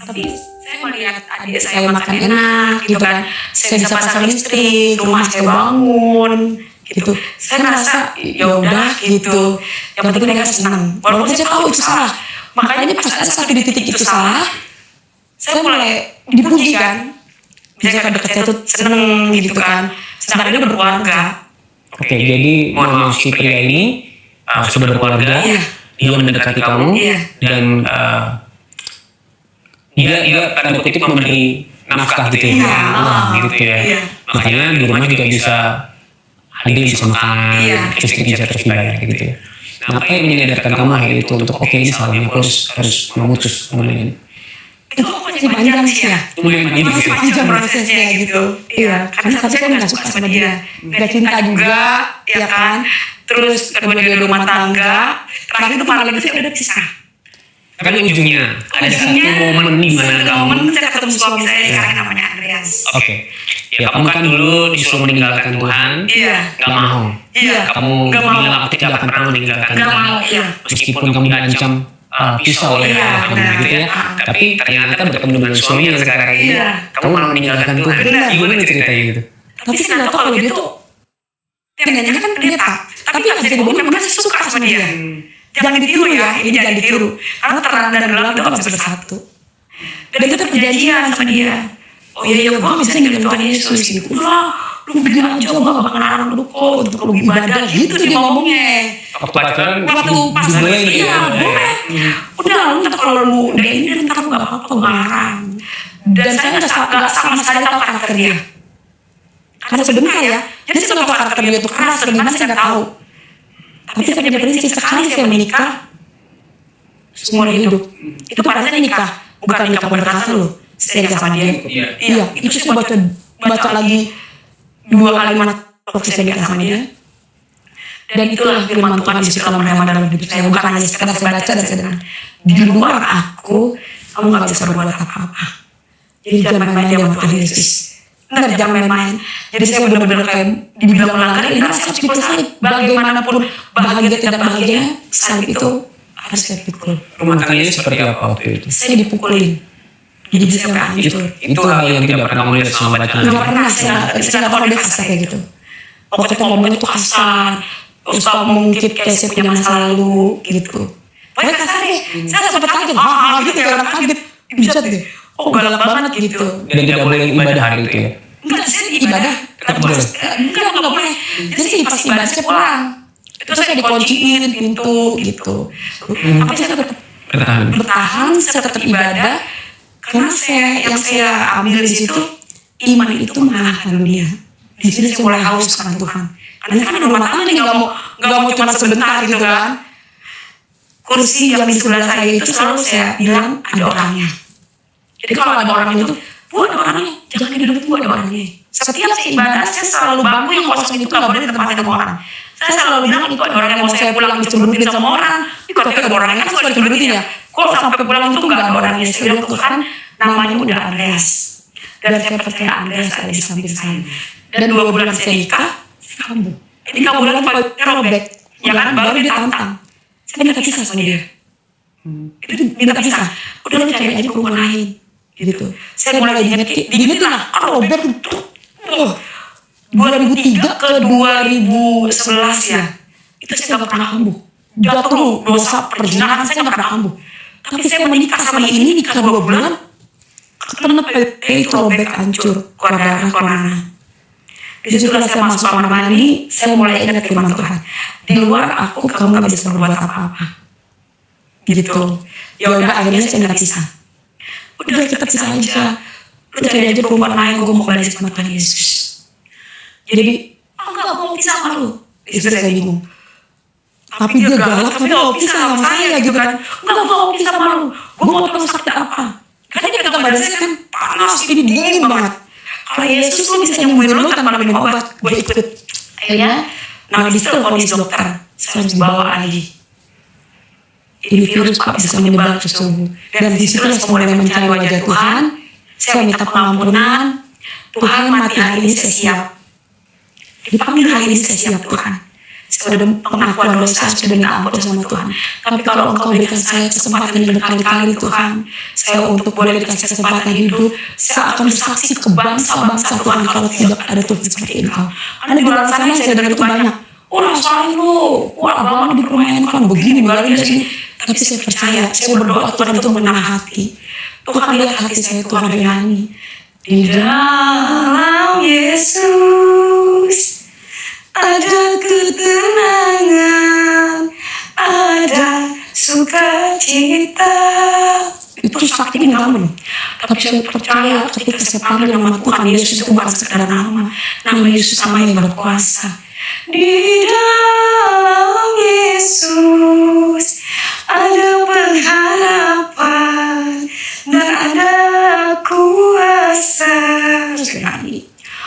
Tapi saya melihat adik saya makan enak gitu kan, saya bisa pasang listrik, rumah saya bangun gitu. Saya ngerasa ya udah gitu. Yang penting mereka senang. Walaupun saya tahu itu salah. Makanya pas ada satu di titik itu salah, saya mulai dipuji kan. Biasanya dekat saya tuh seneng gitu kan. Sedangkan dia udah berkeluarga. Oke, jadi mohon maaf si pria ini sudah berkeluarga, dia mendekati kamu dan dia tanda kutip memberi nafkah gitu ya, gitu ya. Makanya di rumah juga bisa hari ini bisa makan, Iya. listrik bisa terus dibayar gitu ya. Nah, apa yang menyadarkan kamu hari itu untuk oke ini salahnya aku harus memutus hubungan ini? Itu masih panjang sih ya. Lumayan panjang Masih ya. panjang prosesnya gitu. Iya, karena satu saya nggak suka sama dia, nggak cinta juga, ya kan. Terus kedua dia rumah tangga, terakhir itu malam itu udah pisah. Tapi ujungnya ada satu momen di mana momen kamu saya ketemu suami saya sekarang namanya Andreas. oke, ya kamu kan dulu disuruh meninggalkan Tuhan, Iya. gak mau. Iya. Kamu Nggak mau. bilang aku tidak akan pernah meninggalkan Nggak Tuhan. mau, iya. Meskipun kamu diancam pisau oleh Iya, Allah kamu benar. gitu ya. Tapi ternyata bertemu dengan suami yang sekarang ini, Iya. kamu malah meninggalkan Tuhan. Benar. Gimana ceritanya gitu? Tapi saya nggak tahu kalau dia tuh pengennya kan pendeta, tapi nggak bisa dibohongin, memang saya suka sama dia. Jangan ditiru ya, ini jangan ditiru. Karena terang dan gelap itu nggak bisa bersatu. Dan kita perjanjian sama dia. Oh iya, gue bisa ninggalin Tuhan Yesus gitu. Udah, lu begini aja, gue gak bakal larang lu kok untuk lu ibadah. Gitu dia ngomongnya. Waktu pacaran, Waktu pas boleh gitu iya, ya? boleh. Udah, lu ntar kalau lu udah ini, ntar lu gak apa-apa, gue larang. Dan saya nggak sama sekali tahu karakter dia. Karena sebentar ya, jadi saya nggak tahu karakter dia itu keras, atau gimana saya nggak tahu. Tapi saya punya prinsip, sekali saya menikah, seumur hidup. Itu pada saya nikah, bukan nikah pemberkatan loh. Saya nikah sama dia. Iya, itu saya baca lagi 2 kali mana waktu saya nikah sama dia. Dan itulah firman Tuhan di dalam rema dalam hidup saya. Bukan hanya sekedar saya baca dan saya dengar. Di luar aku, kamu nggak bisa berbuat apa-apa. Jadi jangan main-main sama Tuhan Yesus. Benar, jangan main-main. Jadi saya benar-benar kayak dibilang melanggar, ini saya harus pikul salib. Bagaimanapun bahagia tidak bahagianya, salib itu harus saya pikul. Rumah tangganya seperti apa waktu itu? Saya dipukulin. Jadi bisa hancur. Itu hal yang tidak pernah kamu lihat sama bacaan. Nggak pernah, saya nggak tahu dia kasar kayak gitu. Waktu itu ngomongnya tuh kasar. Suka mengungkit kayak saya punya masa lalu gitu. Pokoknya kasar deh. Saya sempat kaget, gitu kayak orang kaget. Bisa deh. Oh galak banget gitu. Dan tidak boleh ibadah hari itu ya? Enggak, saya ibadah. Tetap boleh. Enggak boleh. Jadi saya pas ibadah saya pulang. Itu saya dikunciin pintu gitu. Tapi saya tetap bertahan, saya tetap ibadah. Karena yang saya ambil di situ, iman itu mengalahkan dunia. Di sini saya mulai haus karena Tuhan. Karena kan rumah tangga nggak mau cuma sebentar gitu kan. Kursi yang di sebelah saya itu selalu saya bilang ada orangnya. Jadi kalau ada orangnya itu, bu ada orangnya, jangan duduk bu ada orangnya. Setiap saya ibadah, saya selalu bangku yang kosong itu nggak boleh ditempatin sama orang. Saya selalu bilang itu ada orang yang mau saya pulang dicemberutin sama orang. Itu katanya ada orangnya kan suka dicemberutin ya. Kalau sampai pulang itu nggak ada orangnya. Saya bilang Tuhan, namanya udah Andreas. Dan saya percaya Andreas ada di samping saya. Dan 2 bulan saya nikah, saya kambuh. Ini kabulan saya robek, ya kan baru dia tantang. Saya minta pisah sama dia. Itu minta pisah. Udah lu cari aja perempuan lain. Gitu. Saya mulai diingetin lah, kan robek itu. 2003 ke 2011 ya. Itu saya gak pernah kambuh. Jatuh dosa perjinahan saya gak pernah kambuh. Tapi saya menikah sama ini, nikah 2 bulan. Ketemu itu robek hancur, keluar darah, keluar nanah. Di situlah saya masuk kamar mandi, saya mulai ingat firman Tuhan. Di luar aku, kamu gak bisa berbuat apa-apa. Gitu. Ya udah akhirnya saya minta pisah. Udah kita pisah aja. Lu cari aja perempuan lain, gue mau kembali sama Tuhan Yesus. Jadi, enggak mau pisah sama lu. Itu saya bingung. Tapi dia galak, tapi gak mau pisah sama saya gitu kan. Enggak mau pisah sama lu. Gue mau tahu sakit apa. Karena dia kata badan saya kan panas, ini dingin banget. Kalau Yesus lu bisa nyembuhin lu tanpa minum obat, gue ikut. Akhirnya, nah di situ kondisi dokter, saya harus dibawa lagi. Ini virus Pak bisa menyebar ke tubuh. Dan di situ saya mulai mencari wajah Tuhan. Saya minta pengampunan. Tuhan mati hari ini saya siap. Dipanggil hari ini saya siap Tuhan. Saya sudah pengakuan dosa, sudah minta ampun sama Tuhan. Tapi kalau Engkau berikan saya kesempatan yang berkali-kali Tuhan, saya untuk boleh dikasih kesempatan hidup, saya akan bersaksi ke bangsa-bangsa Tuhan kalau tidak ada Tuhan seperti Engkau. Karena di luar sana saya dengar itu banyak. Rasain lu, agama di perumahan kan begini, begini, begini. Tapi saya percaya, saya berdoa Tuhan itu mengenal hati. Tuhan lihat hati saya, Tuhan rinani. Di dalam Yesus ada ketenangan, ada sukacita. Itu sakti ini kamu. Tapi saya percaya ketika saya panggil nama Tuhan Yesus itu bukan sekedar nama. Nama Yesus nama yang berkuasa. Di dalam Yesus ada pengharapan dan ada kuasa. Terus nangis.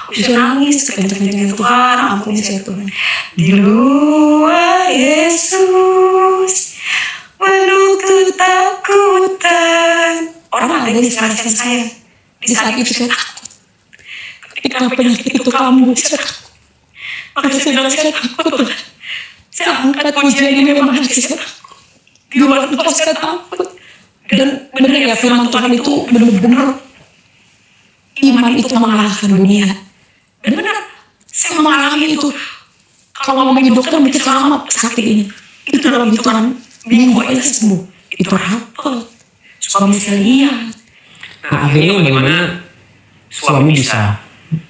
Bisa nangis sekencang-kencangnya, Tuhan ampuni saya Tuhan. Di luar Yesus penuh ketakutan. Orang ada di saat saya. Di saat itu saya takut. Ketika penyakit itu kambuh, saya takut. Makanya saya bilang saya takut Tuhan. Saya angkat pujian ini memang hati saya takut. Di luar Tuhan saya takut. Dan benar ya firman Tuhan itu benar-benar iman itu mengalahkan dunia. Benar-benar saya mengalami itu. Kalau ngomongin dokter mikir sama sakit ini. Itu dalam hitungan minggu aja sembuh. Itu rapet. Suami saya lihat. Nah akhirnya bagaimana suami bisa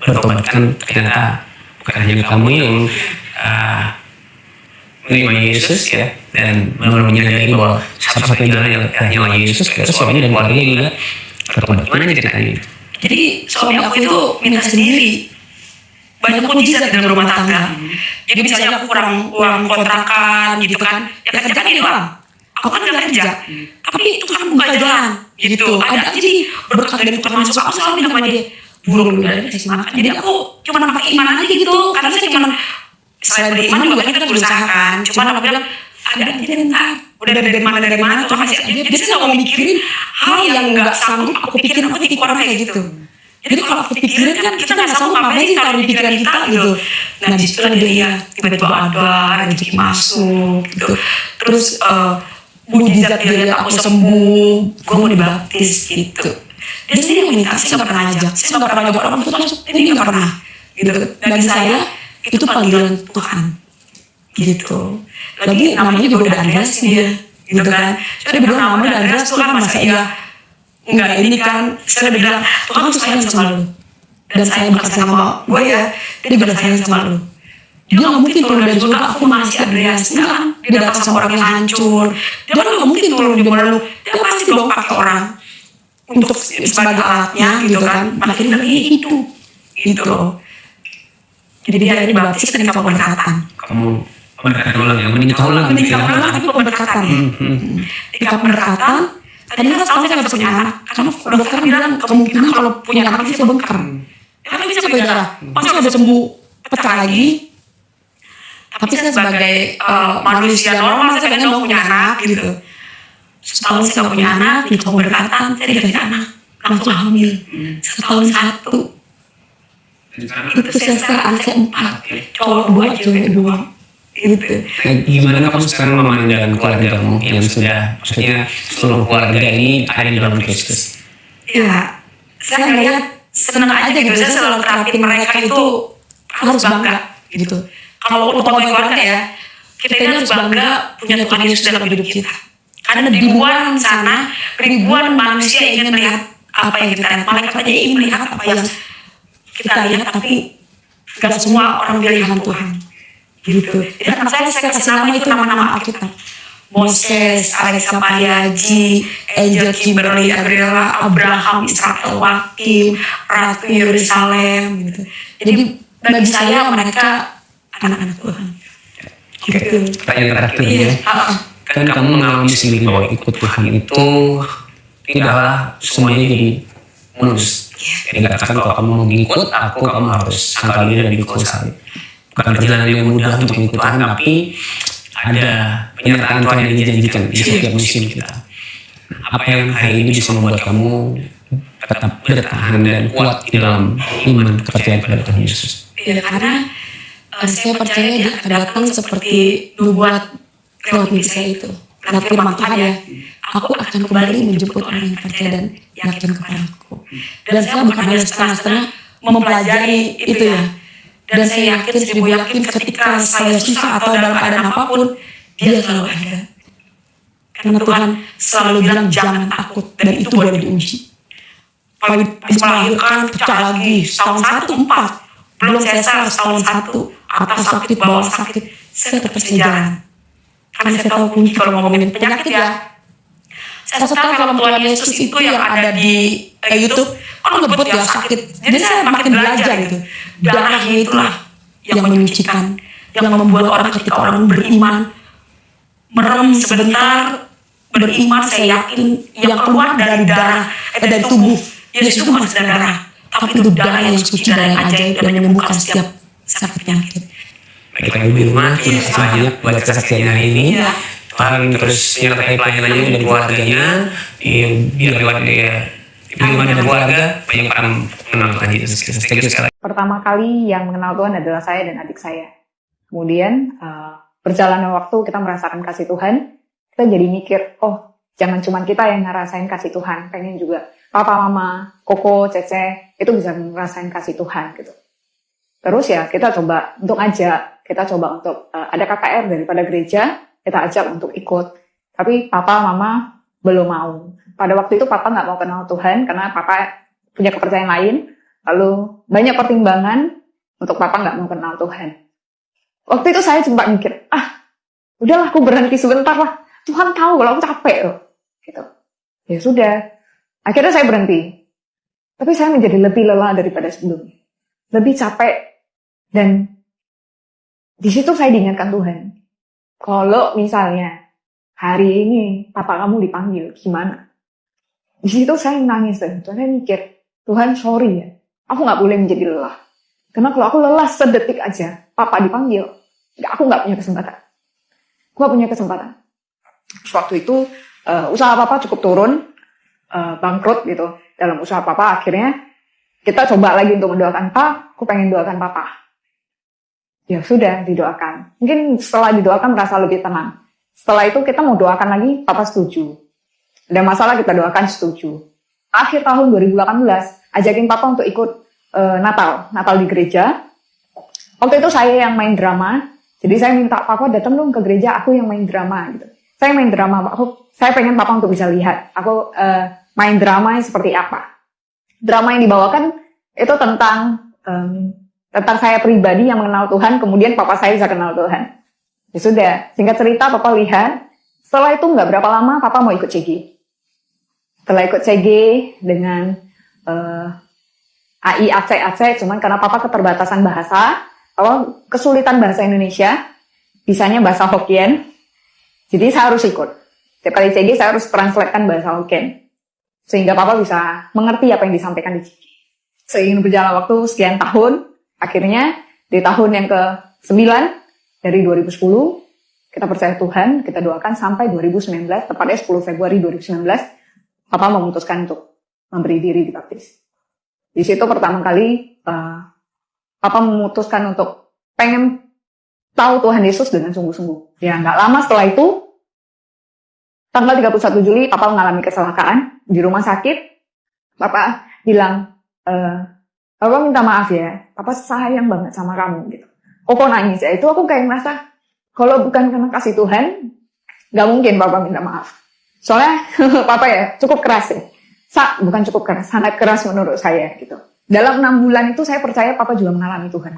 bertobat? Kan ternyata bukan hanya kamu yang menerima Yesus ya, dan benar-benar menyadari bahwa satu-satunya jalan yang hanya Yesus, terus suami dan keluarga juga bertobat. Gimana ceritanya? Jadi suami aku itu minta sendiri. Banyak mujizat dalam rumah tangga. Jadi misalnya aku kurang uang kontrakan gitu kan, ya kerja kan di dalam. Aku kan nggak kerja, tapi Tuhan buka jalan gitu. Ada aja nih berkat dari Tuhan masuk. Aku selalu bilang sama dia, belum udah kasih makan. Jadi aku cuma pakai iman aja gitu, karena saya cuma selain dari iman juga kan kita berusaha kan. Cuma aku bilang ada aja ntar. Udah dari mana Tuhan kasih aja. Jadi saya nggak mau mikirin hal yang nggak sanggup aku pikirin. Aku tipe orang kayak gitu. Jadi kalau aku pikirin kan kita nggak sanggup ngapain sih kalau di pikiran kita gitu. Nah di situ ada dia tiba-tiba ada rezeki masuk gitu. Terus mujizat dia lihat aku sembuh, gue mau dibaptis gitu. Dia sendiri yang minta, saya nggak pernah ngajak, saya nggak pernah ngajak orang untuk masuk, ini nggak pernah gitu. Bagi saya itu panggilan Tuhan gitu. Lagi namanya juga udah Andreas dia gitu kan. Saya udah bilang namanya Andreas tuh kan masa iya enggak ini kan. Saya udah bilang Tuhan tuh sayang sama lu. Dan saya bukan sayang sama gue ya, dia bilang sayang sama lu. Dia nggak mungkin turun dari surga aku masih Andreas, enggak kan? Dia datang sama orang yang hancur. Dia kan nggak mungkin turun di mana lu. Dia pasti dong pakai orang untuk sebagai alatnya gitu kan. Makanya dia hidup gitu. Jadi dia akhirnya dibaptis dan minta pemberkatan. Kamu pemberkatan ulang ya, menikah ulang. Menikah ulang tapi pemberkatan. Ketika pemberkatan, tadinya kan setahun saya nggak bisa punya anak. Karena dokter bilang kemungkinan kalau punya anak bisa bengkak. Karena bisa punya darah. Pas saya udah sembuh pecah lagi. Tapi saya sebagai manusia normal saya pengen dong punya anak gitu. Setahun saya nggak punya anak, di pemberkatan saya dikasih anak, langsung hamil. Setahun 1. Itu saya anak saya 4, cowok 2, cewek 2. Gitu. Nah, gimana kamu sekarang memandang keluargamu yang sudah, maksudnya seluruh keluarga ini ada di dalam Kristus? Ya, saya ngeliat senang aja gitu. Saya selalu terapin mereka itu harus bangga gitu. Kalau untuk bagi keluarga ya, kita ini harus bangga punya Tuhan Yesus dalam hidup kita. Karena di luar sana ribuan manusia ingin melihat apa yang kita lihat. Malaikat aja ingin melihat apa yang kita lihat, tapi gak semua orang pilihan Tuhan. Gitu. Jadi anak saya kasih nama itu nama-nama Alkitab. Moses, Alexa Pariaji, Angel Kimberly, Adriana, Abraham, Israel Wakim, Ratu Yerusalem gitu. Jadi bagi saya mereka anak-anak Tuhan. Gitu. Pertanyaan terakhir ya. Kan kamu mengalami sendiri bahwa ikut Tuhan itu tidaklah semuanya jadi mulus. Jadi katakan kalau kamu mau ngikut aku, kamu harus sangkal diri dan ikut saya. Bukan perjalanan yang mudah untuk ikut Tuhan, tapi ada penyertaan Tuhan yang dijanjikan di setiap musim kita. Apa yang hari ini bisa membuat kamu tetap bertahan dan kuat di dalam iman kepercayaan kepada Tuhan Yesus? Ya karena saya percaya dia akan datang seperti nubuat lewat mimpi saya itu. Lewat firman Tuhan ya. Aku akan kembali menjemput orang yang percaya dan yakin kepadaku. Dan saya bukan hanya setengah-setengah mempelajari itu ya. Dan saya yakin, 1000 yakin ketika saya susah atau dalam keadaan apapun, dia selalu ada. Karena Tuhan selalu bilang jangan takut dan itu boleh diuji. Habis melahirkan pecah lagi, setahun 1 4. Belum sesar setahun 1, atas sakit, bawah sakit, saya tetap jalan. Karena saya tahu kunci kalau ngomongin penyakit ya. Saya setel film Tuhan Yesus itu yang ada di YouTube, kan ngebut ya sakit. Jadi saya makin belajar gitu. Darahnya itulah yang menyucikan. yang membuat orang ketika orang beriman merem sebentar, beriman, saya yakin yang keluar dari darah, dari tubuh Yesus itu bukan sekedar darah, tapi itu darah yang suci, darah yang ajaib dan menyembuhkan setiap penyakit. Baik, Ibu di rumah, terima kasih banyak buat kesaksian hari ini. Tuhan terus menyertai pelayanannya dan keluarganya, biar lewat dia iman dan keluarga banyak orang mengenal Tuhan Yesus Kristus. Thank you sekali. Pertama kali yang mengenal Tuhan adalah saya dan adik saya. Kemudian berjalannya waktu kita merasakan kasih Tuhan, kita jadi mikir, oh jangan cuma kita yang ngerasain kasih Tuhan, pengen juga papa, mama, koko, cece itu bisa ngerasain kasih Tuhan gitu. Terus ya kita coba untuk ajak, kita coba untuk ada KKR daripada gereja, kita ajak untuk ikut. Tapi papa, mama belum mau. Pada waktu itu papa nggak mau kenal Tuhan karena papa punya kepercayaan lain. Lalu banyak pertimbangan untuk papa nggak mau kenal Tuhan. Waktu itu saya sempat mikir, udahlah aku berhenti sebentar lah. Tuhan tahu kalau aku capek loh. Gitu. Ya sudah. Akhirnya saya berhenti. Tapi saya menjadi lebih lelah daripada sebelumnya. Lebih capek. Dan di situ saya diingatkan Tuhan. Kalau misalnya hari ini papa kamu dipanggil, gimana? Di situ saya nangis dan saya mikir, Tuhan sorry ya. Aku nggak boleh menjadi lelah. Karena kalau aku lelah sedetik aja, papa dipanggil, aku nggak punya kesempatan. Aku nggak punya kesempatan. Terus waktu itu usaha papa cukup turun, bangkrut gitu. Dalam usaha papa akhirnya kita coba lagi untuk mendoakan Pak. Aku pengen doakan papa. Ya sudah didoakan. Mungkin setelah didoakan merasa lebih tenang. Setelah itu kita mau doakan lagi, papa setuju. Ada masalah kita doakan setuju. Akhir tahun 2018 ajakin papa untuk ikut Natal di gereja. Waktu itu saya yang main drama, jadi saya minta papa datang dong ke gereja, aku yang main drama gitu. Saya main drama, saya pengen papa untuk bisa lihat aku main drama seperti apa. Drama yang dibawakan itu tentang saya pribadi yang mengenal Tuhan, kemudian papa saya bisa kenal Tuhan. Ya sudah, singkat cerita papa lihat. Setelah itu nggak berapa lama papa mau ikut CG. Setelah ikut CG dengan AI AC, cuman karena papa keterbatasan bahasa, kesulitan bahasa Indonesia, bisanya bahasa Hokkien, jadi saya harus ikut. Setiap kali CG saya harus translatekan bahasa Hokkien, sehingga papa bisa mengerti apa yang disampaikan di CG. Seiring berjalan waktu sekian tahun, akhirnya di tahun yang ke-9 dari 2010, kita percaya Tuhan, kita doakan sampai 2019, tepatnya 10 Februari 2019, papa memutuskan untuk memberi diri dibaptis. Di situ pertama kali papa memutuskan untuk pengen tahu Tuhan Yesus dengan sungguh-sungguh. Ya nggak lama setelah itu, tanggal 31 Juli papa mengalami kecelakaan di rumah sakit. Papa bilang, papa minta maaf ya, papa sayang banget sama kamu gitu. Kok nangis ya? Itu aku kayak merasa kalau bukan karena kasih Tuhan, nggak mungkin papa minta maaf. Soalnya papa ya cukup keras ya. Bukan cukup keras, sangat keras menurut saya gitu. Dalam 6 bulan itu saya percaya papa juga mengalami Tuhan.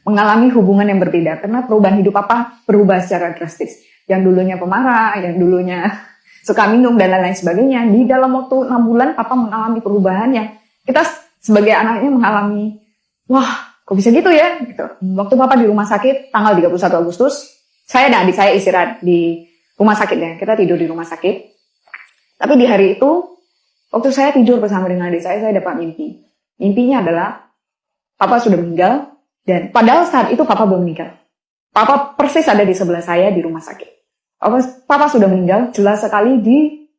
Mengalami hubungan yang berbeda. Karena perubahan hidup papa berubah secara drastis. Yang dulunya pemarah, yang dulunya suka minum dan lain-lain sebagainya. Di dalam waktu 6 bulan papa mengalami perubahan yang kita sebagai anaknya mengalami, wah kok bisa gitu ya? Gitu. Waktu papa di rumah sakit tanggal 31 Agustus, saya dan adik saya istirahat di rumah sakit ya. Kita tidur di rumah sakit. Tapi di hari itu, waktu saya tidur bersama dengan adik saya dapat mimpi. Mimpinya adalah papa sudah meninggal dan padahal saat itu papa belum meninggal. Papa persis ada di sebelah saya di rumah sakit. Papa sudah meninggal jelas sekali di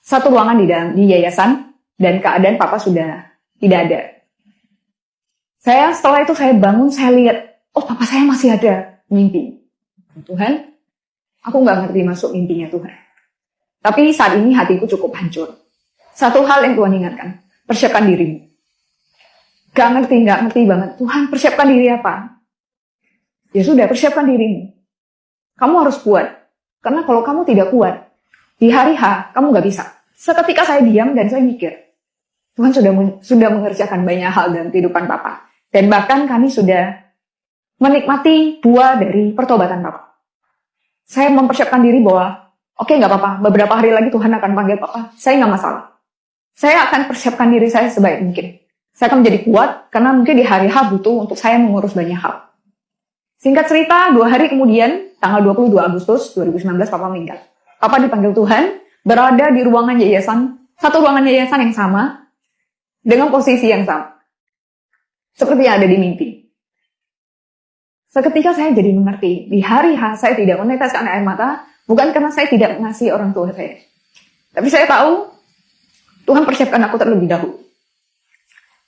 satu ruangan di yayasan dan keadaan papa sudah tidak ada. Setelah itu saya bangun, saya lihat, oh papa saya masih ada mimpi. Tuhan, aku nggak ngerti masuk mimpinya Tuhan. Tapi saat ini hatiku cukup hancur. Satu hal yang Tuhan ingatkan, persiapkan dirimu. Gak ngerti banget. Tuhan, persiapkan diri apa? Ya sudah, persiapkan dirimu. Kamu harus kuat. Karena kalau kamu tidak kuat, di hari H, kamu gak bisa. Seketika saya diam dan saya mikir, Tuhan sudah mengerjakan banyak hal dalam kehidupan Papa. Dan bahkan kami sudah menikmati buah dari pertobatan Papa. Saya mempersiapkan diri bahwa, oke, gak apa-apa, beberapa hari lagi Tuhan akan panggil Papa. Saya gak masalah. Saya akan persiapkan diri saya sebaik mungkin. Saya akan menjadi kuat, karena mungkin di hari H butuh untuk saya mengurus banyak hal. Singkat cerita, 2 hari kemudian, tanggal 22 Agustus 2019, Papa meninggal. Papa dipanggil Tuhan, berada di ruangan yayasan, satu ruangan yayasan yang sama, dengan posisi yang sama. Seperti yang ada di mimpi. Seketika saya jadi mengerti, di hari H saya tidak meneteskan air mata, bukan karena saya tidak mengasihi orang tua saya. Tapi saya tahu, Tuhan persiapkan aku terlebih dahulu.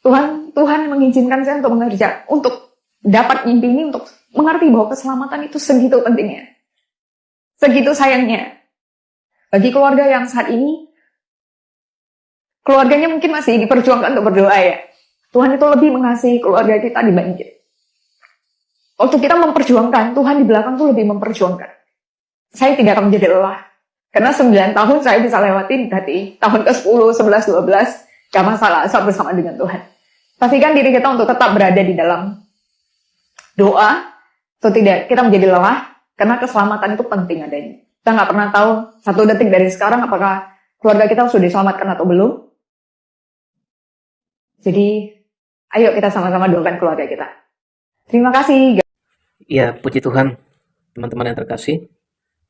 Tuhan mengizinkan saya untuk dapat mimpi ini, untuk mengerti bahwa keselamatan itu segitu pentingnya. Segitu sayangnya. Bagi keluarga yang saat ini, keluarganya mungkin masih diperjuangkan untuk berdoa ya. Tuhan itu lebih mengasihi keluarga kita dibanding kita. Waktu kita memperjuangkan, Tuhan di belakang tuh lebih memperjuangkan. Saya tidak akan menjadi lelah. Karena 9 tahun saya bisa lewatin berarti tahun ke-10, 11, 12, gak masalah asal bersama dengan Tuhan. Pastikan diri kita untuk tetap berada di dalam doa, atau tidak kita menjadi lelah, karena keselamatan itu penting adanya. Kita nggak pernah tahu 1 detik dari sekarang apakah keluarga kita sudah diselamatkan atau belum. Jadi, ayo kita sama-sama doakan keluarga kita. Terima kasih. Ya, puji Tuhan, teman-teman yang terkasih,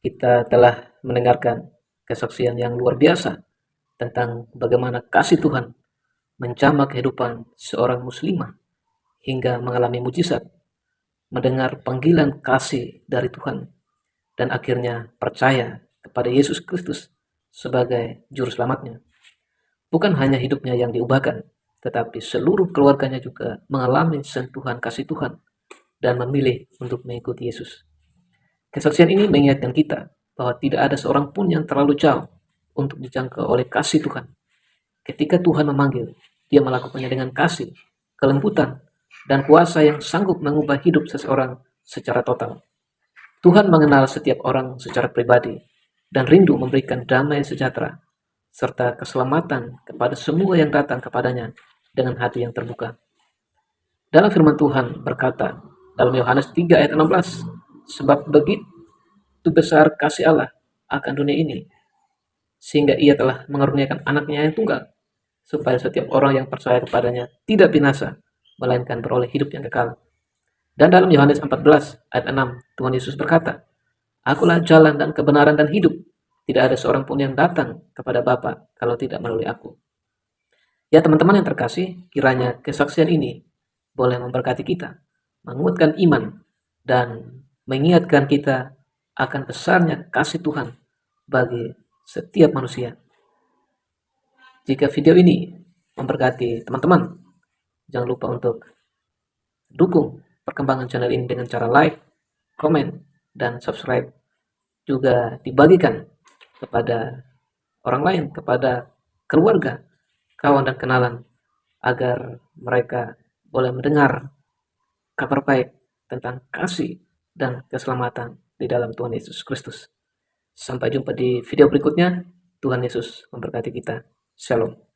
kita telah mendengarkan kesaksian yang luar biasa tentang bagaimana kasih Tuhan menjamah kehidupan seorang muslimah hingga mengalami mujizat, mendengar panggilan kasih dari Tuhan, dan akhirnya percaya kepada Yesus Kristus sebagai juru selamatnya. Bukan hanya hidupnya yang diubahkan, tetapi seluruh keluarganya juga mengalami sentuhan kasih Tuhan dan memilih untuk mengikuti Yesus. Kesaksian ini mengingatkan kita bahwa tidak ada seorang pun yang terlalu jauh untuk dijangkau oleh kasih Tuhan. Ketika Tuhan memanggil, Dia melakukannya dengan kasih, kelembutan, dan kuasa yang sanggup mengubah hidup seseorang secara total. Tuhan mengenal setiap orang secara pribadi dan rindu memberikan damai sejahtera serta keselamatan kepada semua yang datang kepadanya dengan hati yang terbuka. Dalam firman Tuhan berkata dalam Yohanes 3 ayat 16, sebab begitu besar kasih Allah akan dunia ini, sehingga Ia telah mengaruniakan anaknya yang tunggal, supaya setiap orang yang percaya kepadanya tidak binasa, melainkan beroleh hidup yang kekal. Dan dalam Yohanes 14 ayat 6, Tuhan Yesus berkata, Akulah jalan dan kebenaran dan hidup. Tidak ada seorang pun yang datang kepada Bapa kalau tidak melalui aku. Ya teman-teman yang terkasih, kiranya kesaksian ini boleh memberkati kita, menguatkan iman, dan mengingatkan kita akan besarnya kasih Tuhan bagi setiap manusia. Jika video ini memberkati teman-teman, jangan lupa untuk dukung perkembangan channel ini dengan cara like, komen, dan subscribe. Juga dibagikan kepada orang lain, kepada keluarga, kawan dan kenalan, agar mereka boleh mendengar kabar baik tentang kasih dan keselamatan di dalam Tuhan Yesus Kristus. Sampai jumpa di video berikutnya. Tuhan Yesus memberkati kita. Shalom.